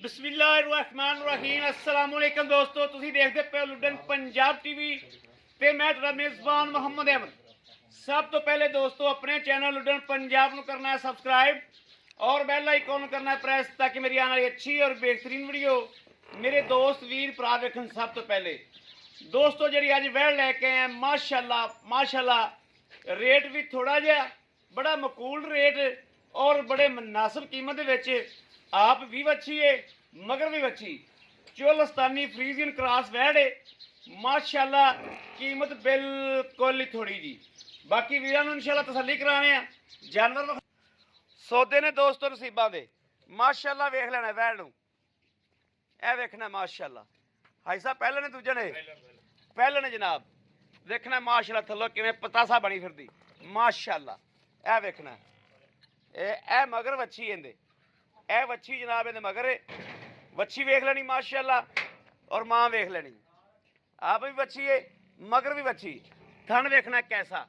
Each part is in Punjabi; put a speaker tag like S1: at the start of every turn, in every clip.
S1: बिस्मिल्लाहिर्रहमानिर्रहीम अस्सलाम वालेकुम दोस्तों, तुसी देखते पे लुडन पंजाब टीवी ते मैं तुहाडा मेज़बान मोहम्मद अहमद। सब तो पहले दोस्तों अपने चैनल लुडन पंजाब को करना है सब्सक्राइब और बेल आइकॉन करना है प्रेस, ताकि मेरी आने वाली अच्छी और बेहतरीन वीडियो मेरे दोस्त वीर भरा देखन। सब तो पहले दोस्तों जी अज वैड़ लैके आए माशाल्लाह माशाल्लाह, रेट भी थोड़ा जहा बड़ा मकूल रेट और बड़े मुनासिब कीमत के आप भी बच्ची है मगर भी बच्ची चोलस्तानी फ्रीजियन क्रॉस वैड है माशाल्लाह, कीमत बिल्कुल ही थोड़ी जी। बाकी वीर इंशाल्लाह तसल्ली कराने जानवर सौदे ने दोस्तों नसीबा दे माशाल्लाह। वेख लेना वैड नूं ए वेखना माशाल्लाह। हाई साहब पहले ने दूजे ने पहले ने जनाब देखना माशाल्लाह, थल्लों किवें पतासा बनी फिरदी माशाल्लाह। ए वेखना ए मगर वच्छी इंदे ए वच्छी जनाब इंदे मगर वच्छी वेख लेनी माशाल्लाह और मां वेख लेनी। आप भी वच्छी है मगर भी वच्छी। थन वेखना कैसा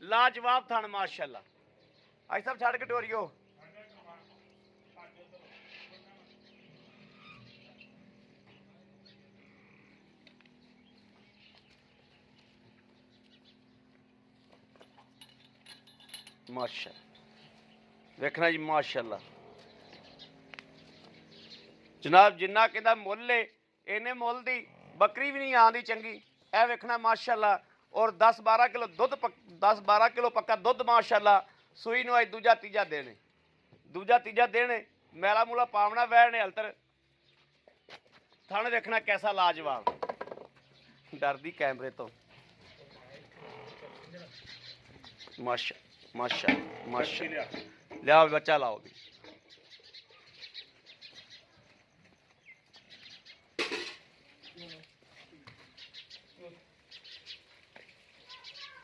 S1: लाजवाब थन माशाल्लाह। आज सब छड़ के टोरियो माशाल्लाह वेखना जी माशाल्लाह जनाब। जिन्ना कहता मुल है इन्हें मुल दी बकरी भी नहीं आती चंगी। ए वेखना माशाल्लाह और 10-12 किलो दुध 10-12 किलो पक्का दुध माशाल्लाह। सूई नु दूजा तीजा देने मैला मूला पावना वैने हलतर। थन देखना कैसा लाजवाब, डरदी कैमरे तो माशा माशा माशा। लियाओ बच्चा लाओ भी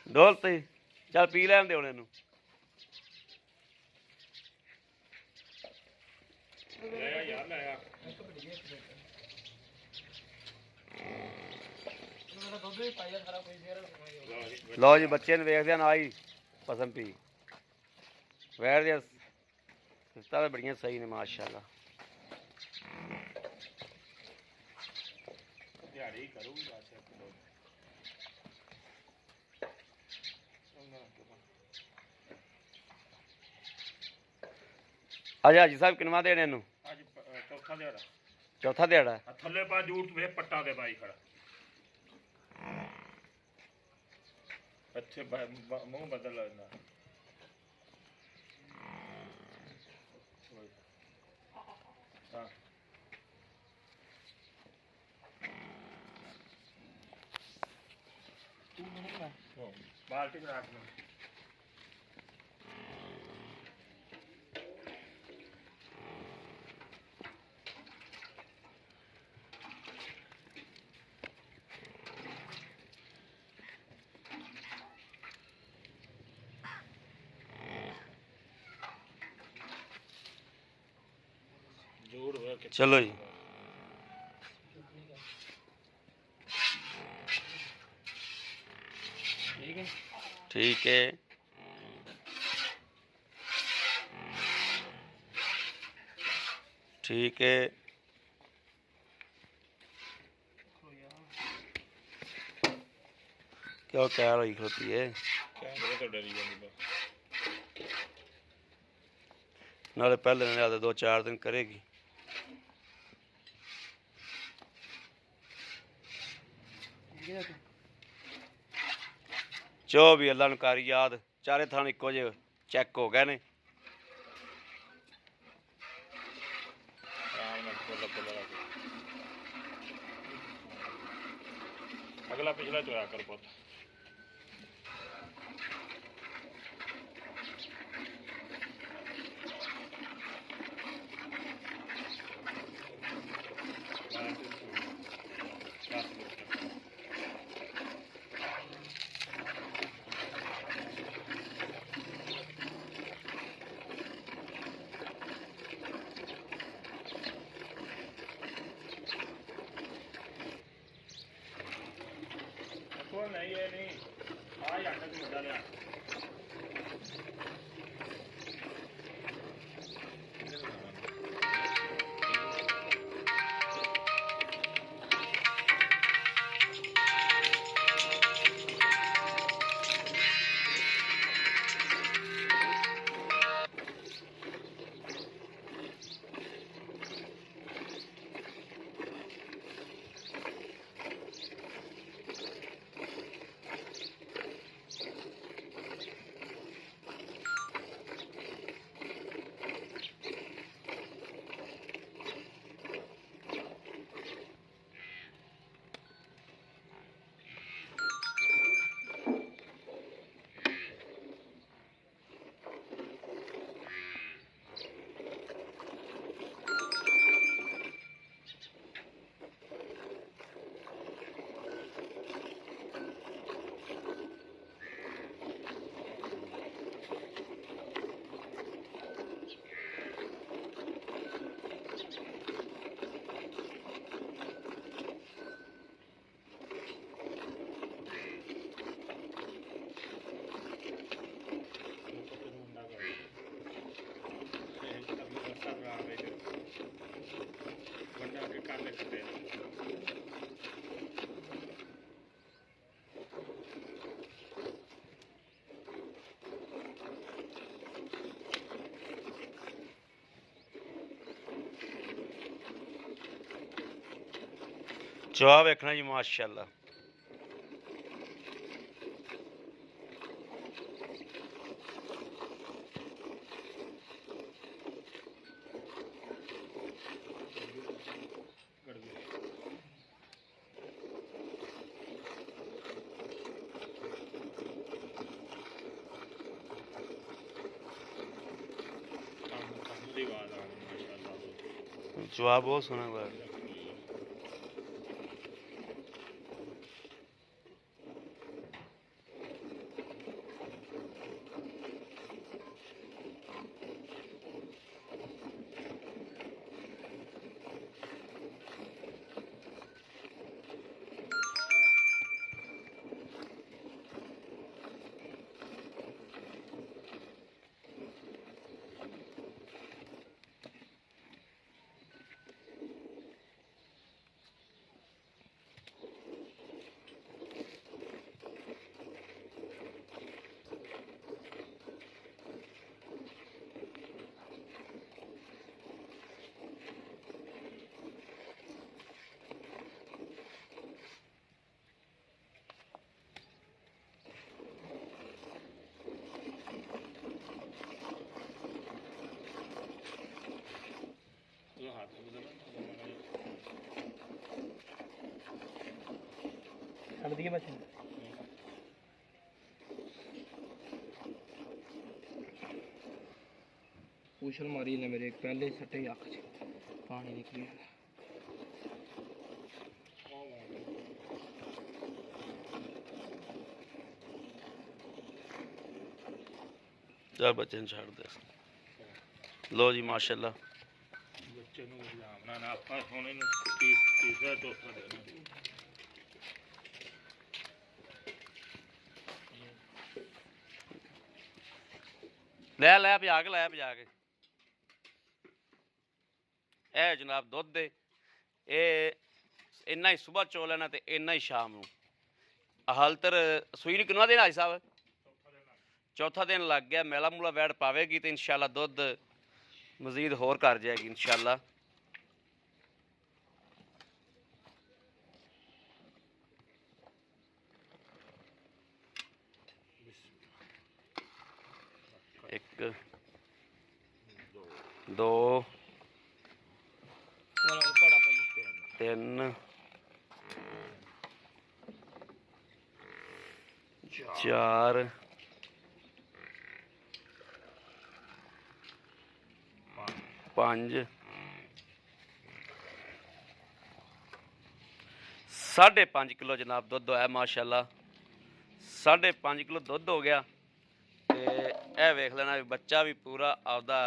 S1: डोलते चल पी लैन दे उन्हें लो जी। बच्चे ने वेखदे ना ही पसंद पी वैर दियां सिफतां तां बड़ियां सही ने माशाल्लाह। अच्छा हाजी साहब किनवा देने इनू? चौथा दिहाड़ा
S2: थल्ले पा जूट वे पट्टा दे भाई खड़ा अच्छे मुंह बदल लेना। हाँ बाल्टी में रखना।
S1: चलो जी ठीक है ठीक है। क्या क्या रही होती है नाले पहले ने 2-4 दिन करेगी। चो भी अल्लाह कारी याद चारे थान इको जे चेक हो गए ने।
S2: अगला पिछला चोया कर पुत नहीं ये नहीं आ जाता तू बता ले। ਅਗਲੇ ਕੱਟੇ
S1: ਚਾਹ ਵੇਖਣਾ ਜੀ ਮਾਸ਼ਾਅੱਲਾ।
S2: ਦੀ ਆਵਾਜ਼ ਆ ਰਹੀ ਮਾਸ਼ਾਅੱਲਾ।
S1: ਜਵਾਬ ਬਹੁਤ ਸੋਹਣਾ ਲੱਗ ਰਿਹਾ।
S3: ਛੱਡ ਦਈਏ ਬੱਚੇ ਪੂਛਲ ਮਾਰੀ ਨੇ ਮੇਰੇ ਪਹਿਲੇ ਸੱਟੇ ਅੱਖ 'ਚ ਪਾਣੀ ਨਿਕਲੀ ਜਾਂਦਾ।
S1: ਚੱਲ ਬੱਚੇ ਨੂੰ ਛੱਡ ਦੇ। ਲੋ ਜੀ ਮਾਸ਼ਾਅੱਲਾ।
S2: ਬੱਚੇ ਨੂੰ ਇਲਜ਼ਾਮ ਨਾ ਆਪਾਂ ਹੁਣ ਇਹਨੂੰ ਤੀਸਰਾ ਚੌਥਾ ਦੇ ਦੇਣਾ।
S1: ਲੈ ਭਜਾ ਕੇ ਇਹ ਜਨਾਬ ਦੁੱਧ ਦੇ ਇਹ ਇੰਨਾ ਹੀ ਸਵੇਰ ਚੋ ਲੈਣਾ ਤੇ ਇੰਨਾ ਹੀ ਸ਼ਾਮ ਨੂੰ। ਹਾਲਤਰ ਸੂਈ ਨੂੰ ਕਿੰਨਾ ਦਿਨ ਆਈ ਸਾਹਿਬ? ਚੌਥਾ ਦਿਨ ਲੱਗ ਗਿਆ। ਮੈਲਾ ਮੂਲਾ ਵੈੜ ਪਾਵੇਗੀ ਤੇ ਇਨਸ਼ਾਅੱਲਾ ਦੁੱਧ ਮਜ਼ੀਦ ਹੋਰ ਕਰ ਜਾਏਗੀ ਇਨਸ਼ਾਅੱਲਾ। ਇੱਕ ਦੋ ਤਿੰਨ ਚਾਰ ਪੰਜ 5.5 ਕਿਲੋ ਜਨਾਬ ਦੁੱਧ ਹੋਇਆ ਮਾਸ਼ਾਅੱਲਾ। 5.5 ਕਿਲੋ ਦੁੱਧ ਹੋ ਗਿਆ ਤੇ ਇਹ ਵੇਖ ਲੈਣਾ ਵੀ ਬੱਚਾ ਵੀ ਪੂਰਾ ਆਪਦਾ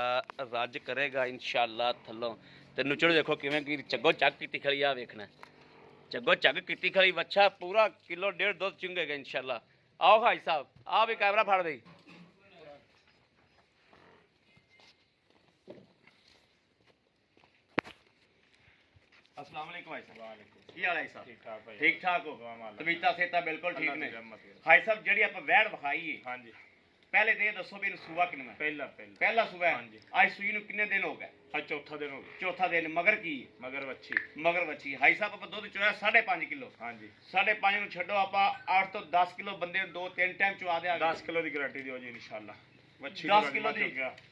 S1: ਰੱਜ ਕਰੇਗਾ ਇਨਸ਼ਾਅੱਲਾ ਥੱਲੋਂ। ਤੇ ਨੁਚੜ ਦੇਖੋ ਕਿਵੇਂ ਕੀ ਚੱਗੋ ਚੱਗ ਕੀਤੀ ਖੜੀ ਆ ਵੇਖਣਾ। ਚੱਗੋ ਚੱਗ ਕੀਤੀ ਖੜੀ ਬੱਚਾ ਪੂਰਾ ਕਿਲੋ ਡੇਢ ਦੁੱਧ ਚੁੰਗੇਗਾ ਇਨਸ਼ਾਅੱਲਾ। आओ भाई साहब आ भी कैमरा फाड़ दे। अस्सलाम वालेकुम भाई साहब। की हाल है साहब? ठीक ठाक हो? तबीयत सेहत बिल्कुल ठीक ने भाई साहब। ਜਿਹੜੀ ਆਪਾਂ ਵੈੜ ਵਿਖਾਈ ਹੈ ਹਾਂਜੀ ਪਹਿਲੇ ਤੇ ਇਹ ਦੱਸੋ ਵੀ ਸੂਆ ਕਿੰਨਾ? ਪਹਿਲਾ ਸੂਆ ਹੈ। ਅੱਜ ਸੂਈ ਨੂੰ ਕਿੰਨੇ ਦਿਨ ਹੋ ਗਏ?
S2: ਅੱਜ ਚੌਥਾ ਦਿਨ ਹੋ ਗਿਆ।
S1: ਚੌਥਾ ਦਿਨ। ਮਗਰ ਕੀ? ਮਗਰ ਵੱਛੀ। ਭਾਈ ਸਾਹਿਬ ਆਪਾਂ ਦੁੱਧ ਚੋਇਆ 5.5 ਕਿਲੋ। ਹਾਂਜੀ 5.5 ਨੂੰ ਛੱਡੋ ਆਪਾਂ 8 ਤੋਂ 10 ਕਿਲੋ ਬੰਦੇ ਨੂੰ 2-3 ਟਾਈਮ ਚਵਾ ਦਿਆਂਗੇ।
S2: 10 ਕਿਲੋ ਦੀ ਗਾਰੰਟੀ ਦਿਓ ਜੀ ਇਨਸ਼ਾਅੱਲਾ। ਵੱਛੀ
S1: 10 ਕਿਲੋ ਦੀ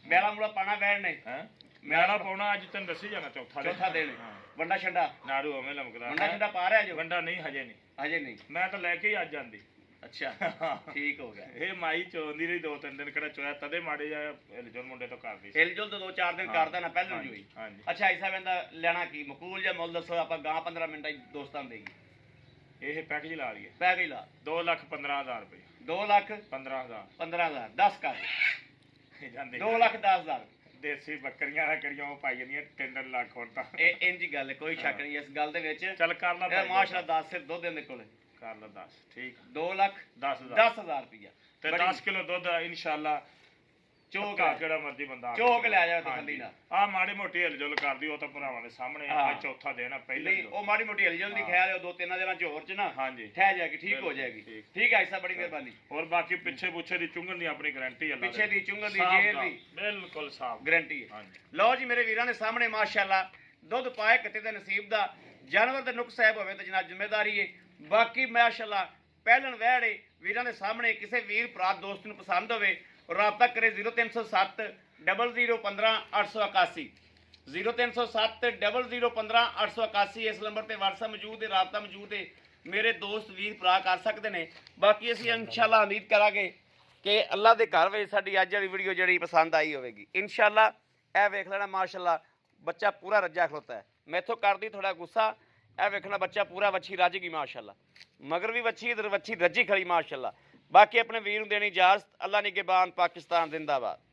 S1: ਮੈਲਾ ਮੂਲਾ ਪਾਣਾ ਵੈੜ ਨੇ ਹੈ।
S2: ਮੈਲਾ ਪਾਉਣਾ ਅੱਜ ਤੈਨੂੰ ਦੱਸੀ ਜਾਣਾ ਚੌਥਾ ਦਿਨ।
S1: ਵੰਡਾ ਛੰਡਾ
S2: ਨਾੜੂ ਐਵੇਂ ਲਮਕਦਾ।
S1: ਵੰਡਾ ਛੰਡਾ ਪਾ ਰਿਹਾ ਜੋ?
S2: ਵੰਡਾ ਨਹੀਂ ਹਜੇ ਨਹੀਂ। ਮੈਂ ਤਾਂ ਲੈ ਕੇ ਹੀ ਅੱਜ ਜਾਂਦੀ।
S1: ਅੱਛਾ ਠੀਕ ਹੋ ਗਿਆ।
S2: ਇਹ ਮਾਈ ਚੋਂਦੀ ਰਹੀ 2-3 ਦਿਨ ਕਿਹੜਾ ਚੋਇਆ ਤਦੇ ਮਾੜੇ ਜਾ ਹਿਲਜੁਲ ਮੁੰਡੇ ਤੋਂ ਕਰਦੀ।
S1: ਹਿਲਜੁਲ ਤਾਂ 2-4 ਦਿਨ ਕਰਦਾ ਨਾ ਪਹਿਲਾਂ ਨੂੰ ਜੋਈ। ਅੱਛਾ ਐਸਾ ਬੰਦਾ ਲੈਣਾ ਕੀ ਮਕੂਲ ਜਾਂ ਮੁੱਲ ਦੱਸੋ ਆਪਾਂ ਗਾਂ 15 ਮਿੰਟਾਂ ਦੋਸਤਾਂ ਨੂੰ ਦੇਗੀ।
S2: ਇਹ ਪੈਕੇਜ ਲਾ ਲਈਏ।
S1: ਪੈਕੇਜ ਲਾ
S2: 2,15,000 ਰੁਪਏ।
S1: 2,15,000 10 ਕਰ 2,10,000
S2: ਦੇਸੀ ਬੱਕਰੀਆਂ ਰੱਖੜੀਆਂ ਉਹ ਪਾਈ ਜਾਂਦੀਆਂ 3 ਲੱਖ ਹੁਣ ਤਾਂ।
S1: ਇਹ ਇੰਜ ਗੱਲ ਕੋਈ ਸ਼ੱਕ ਨਹੀਂ ਇਸ ਗੱਲ ਦੇ ਵਿੱਚ।
S2: ਚੱਲ ਕਰ ਲਾ
S1: ਮਾਸ਼ਾਅੱਲਾ 10 ਸਿਰ ਦੁੱਧ ਦੇ ਕੋਲੇ
S2: ਕਰ ਲਾ 10 ਠੀਕ।
S1: 2,10,000 ਰੁਪਇਆ
S2: ਤੇ 10 ਕਿਲੋ ਦੁੱਧ ਇਨਸ਼ਾਅੱਲਾ
S1: ਚੋਕ
S2: ਪੱਕਾ ਕਿਹੜਾ ਮਰਜ਼ੀ ਬੰਦਾ
S1: ਚੋਕ ਲੈ ਜਾਵੇ ਤਸੱਲੀ ਨਾਲ।
S2: ਆ ਮਾੜੀ ਮੋਟੀ ਹਿਲਜੁਲ ਕਰਦੀ ਉਹ ਤਾਂ ਭਰਾਵਾਂ ਦੇ ਸਾਹਮਣੇ ਆ
S1: ਹਾਂ।
S2: ਚੌਥਾ ਦਿਨ ਆ ਪਹਿਲੇ
S1: ਨਹੀਂ ਉਹ ਮਾੜੀ ਮੋਟੀ ਹਲਜਲ ਦੀ ਖਿਆਲ ਹੈ, ਉਹ 2-3 ਦਿਨਾਂ ਚ ਹੋਰ ਚ ਨਾ
S2: ਹਾਂਜੀ
S1: ਠਹਿ ਜਾਏਗੀ, ਠੀਕ ਹੋ
S2: ਬਿਲਕੁਲ,
S1: ਜਾਏਗੀ।
S2: ਠੀਕ।
S1: ਠੀਕ ਹੈ ਐਸਾ, ਬੜੀ ਮਿਹਰਬਾਨੀ।
S2: ਹੋਰ ਬਾਕੀ ਪਿੱਛੇ ਪੁੱਛੇ ਦੀ ਚੁੰਗਣ ਦੀ ਆਪਣੀ ਗਾਰੰਟੀ ਅੱਲਾ
S1: ਪਿੱਛੇ ਦੀ ਚੁੰਗਣ ਦੀ
S2: ਸਾਫ਼
S1: ਜੇਰ
S2: ਦਾ,
S1: ਦੀ
S2: ਬਿਲਕੁਲ ਸਾਫ
S1: ਗਾਰੰਟੀ ਹੈ।
S2: ਹਾਂਜੀ
S1: ਲਓ ਜੀ ਮੇਰੇ ਵੀਰਾਂ ਦੇ ਸਾਹਮਣੇ ਮਾਸ਼ਾਅੱਲਾ ਦੁੱਧ ਪਾਏ ਕਿਤੇ ਦੇ ਨਸੀਬ ਦਾ, ਜਾਨਵਰ ਦੇ ਨੁਕਸ ਸਾਹਿਬ ਹੋਵੇ ਤਾਂ ਜਨਾਬ ਜ਼ਿੰਮੇਦਾਰੀ ਹੈ। ਬਾਕੀ ਮਾਸ਼ਾਅੱਲਾ ਪਹਿਲਣ ਵਹਿੜੇ ਵੀਰਾਂ ਦੇ ਸਾਹਮਣੇ, ਕਿਸੇ ਵੀਰ ਭਰਾ ਦੋਸਤ ਨੂੰ ਪਸੰਦ ਹੋਵੇ ਰਾਬਤਾ ਕਰੇ 0307 0015 881 0307 0015 881। ਇਸ ਨੰਬਰ ਤੇ WhatsApp ਮੌਜੂਦ ਹੈ, ਰਾਬਤਾ ਮੌਜੂਦ ਹੈ, ਮੇਰੇ ਦੋਸਤ ਵੀਰ ਭਰਾ ਕਰ ਸਕਦੇ ਨੇ। ਬਾਕੀ ਅਸੀਂ ਇਨਸ਼ਾਅੱਲਾ ਉਮੀਦ ਕਰਾਂਗੇ ਕਿ ਅੱਲਾ ਦੇ ਘਰ ਵਿੱਚ ਸਾਡੀ ਅੱਜ ਵਾਲੀ ਵੀਡੀਓ ਜਿਹੜੀ ਪਸੰਦ ਆਈ ਹੋਵੇਗੀ। ਇਨਸ਼ਾਅੱਲਾ ਇਹ ਵੇਖ ਲੈਣਾ ਮਾਸ਼ਾਅੱਲਾ ਬੱਚਾ ਪੂਰਾ ਰੱਜਾ ਖਲੋਤਾ ਹੈ। ਮੈਥੋਂ ਕਰਦੀ ਥੋੜਾ ਗੁੱਸਾ, ਇਹ ਵੇਖਣਾ ਬੱਚਾ ਪੂਰਾ ਵੱਛੀ ਰੱਜ ਗਈ ਮਾਸ਼ਾਅੱਲਾ, ਮਗਰ ਵੀ ਵੱਛੀ ਇਧਰ ਵੱਛੀ ਰੱਜੀ ਖੜੀ ਮਾਸ਼ਾਅੱਲਾ। ਬਾਕੀ ਆਪਣੇ ਵੀਰ ਨੂੰ ਦੇਣੀ ਇਜਾਜ਼ਤ। ਅੱਲਾ ਨਿਗਹਿਬਾਨ, ਪਾਕਿਸਤਾਨ ਜ਼ਿੰਦਾਬਾਦ।